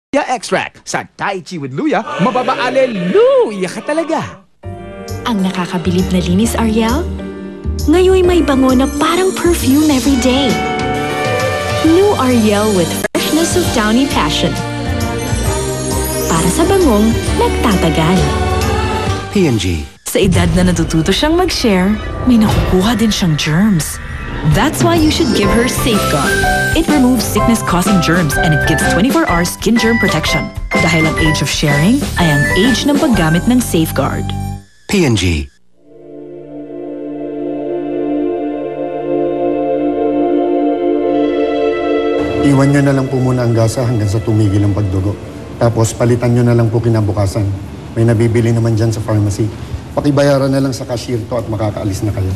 Extract sa Tai Chi with Luya, mababa-aleluya ka talaga. Ang nakakabilib na linis, Ariel? Ngayon may bango na parang perfume every day. New Ariel with freshness of downy passion. Para sa bangong nagtatagal. P&G. Sa edad na natututo siyang mag-share, may nakukuha din siyang germs. That's why you should give her Safeguard. It removes sickness-causing germs and it gives 24-hour skin germ protection. Dahil ang age of sharing ay ang age ng paggamit ng Safeguard. P&G. Iwan nyo na lang po muna ang gasa hanggang sa tumigil ang pagdugo. Tapos palitan nyo na lang po kinabukasan. May nabibili naman dyan sa pharmacy. Pakibayaran na lang sa cashier to at makakaalis na kayo.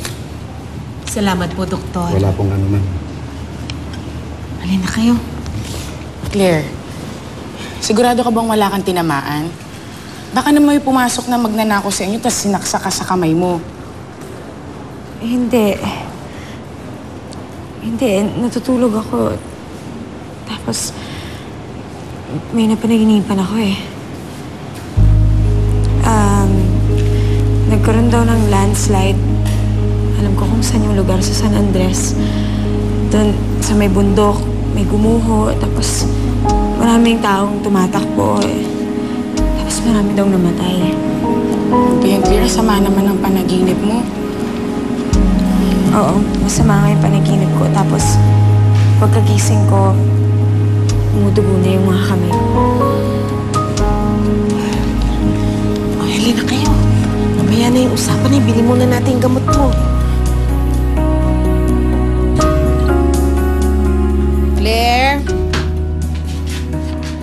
Salamat po, Doktor. Wala pong anuman. Halina na kayo. Claire, sigurado ka bang wala kang tinamaan? Baka naman may pumasok na magnanako sa inyo tapos sinaksa ka sa kamay mo. Hindi. Hindi, natutulog ako. Tapos, may napanaginipan ako eh. Nagkaroon daw ng landslide. Alam ko kung saan yung lugar sa San Andres. Doon sa may bundok, may gumuho. Tapos, maraming taong tumatakbo eh. Tapos marami daw namatay. Kaya Claire, sama naman ang panaginip mo. Oo, masama nga yung panaginip ko. Tapos, pagkagising ko, umudugo na yung mga kamay ko. Halina na kayo. Mamaya na yung usapan, ibili muna natin yung gamot mo. Claire?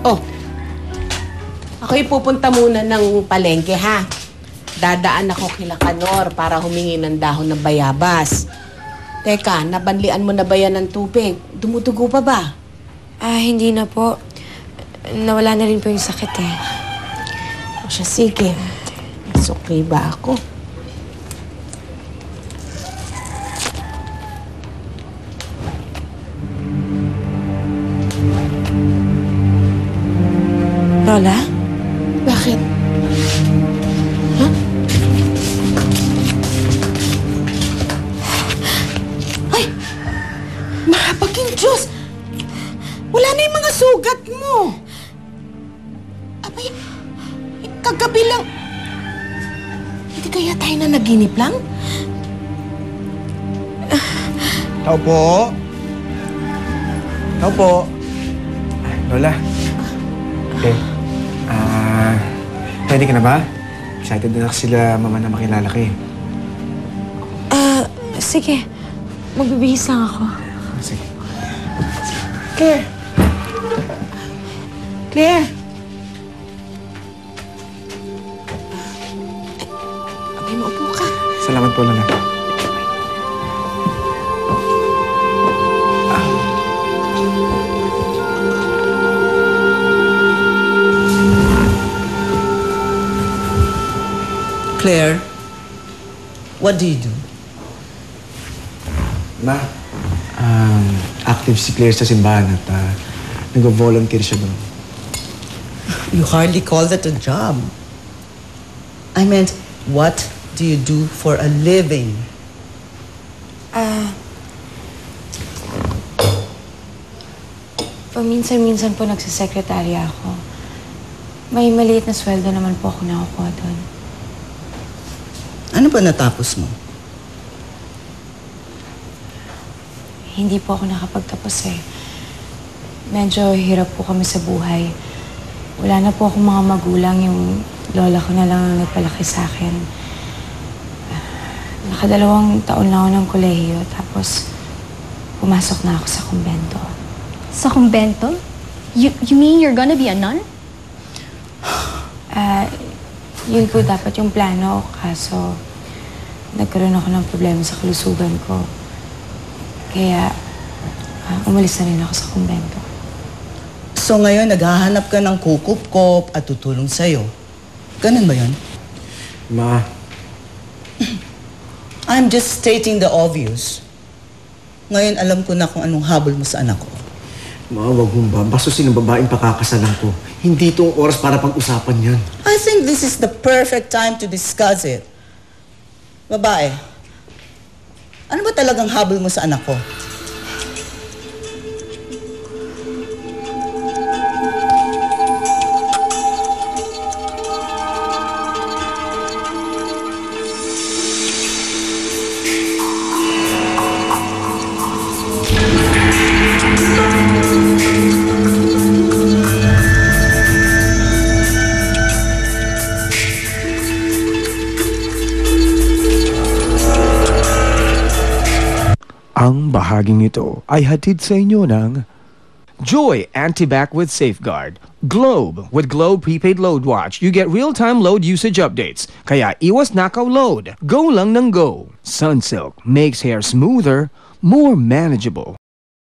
Oh, ako'y pupunta muna ng palengke, ha? Dadaan ako kila Kanor para humingi ng dahon ng bayabas. Teka, nabanlian mo na ba yan ng tubig? Dumudugo pa ba? Hindi na po. Nawala na rin po yung sakit eh. O siya, sige. Mas okay ba ako? Lola? Bakit? Ha? Ay! Mahapaging Diyos! Wala na yung mga sugat mo! Abay, kagabi lang. Hindi kaya tayo na naginip lang? Tao po. Tao po. Lola. Ready ka na ba? Excited na sila mama na makilala ka eh. Sige. Magbibihis lang ako. Sige. Claire! Claire! Abay, maupo ka. Salamat po, Lola. Claire, what do you do? Ma, active si Claire sa simbahan at nag-volunteer siya doon. You hardly call that a job. I meant, what do you do for a living? Paminsan-minsan po nagsisekretarya ako. May maliit na sweldo naman po ako nakukuha doon. Ano ba natapos mo? Hindi po ako nakapagtapos eh. Medyo hirap po kami sa buhay. Wala na po akong mga magulang. Yung lola ko na lang ang nagpalaki sa akin. Nakadalawang taon na ako ng kolehiyo. Tapos, pumasok na ako sa kumbento. Sa kumbento? You mean you're gonna be a nun? Yun po dapat yung plano. Kaso, nagkaroon ako ng problema sa kalusugan ko. Kaya, umalis na rin ako sa kumbento. So ngayon, naghahanap ka ng kukup-kop at tutulong sa'yo. Ganun ba yun? Ma, I'm just stating the obvious. Ngayon, alam ko na kung anong habol mo sa anak ko. Wag mong ba? Bastusin ng babaeng pakakasalan ko. Hindi itong oras para pag-usapan yan. I think this is the perfect time to discuss it. Babae, ano ba talagang habol mo sa anak ko? Ang bahaging ito ay hatid sa inyo ng Joy Antibac with Safeguard, Globe with Globe Prepaid Load Watch. You get real-time load usage updates. Kaya iwas nakaw load. Go lang ng go. Sunsilk makes hair smoother, more manageable.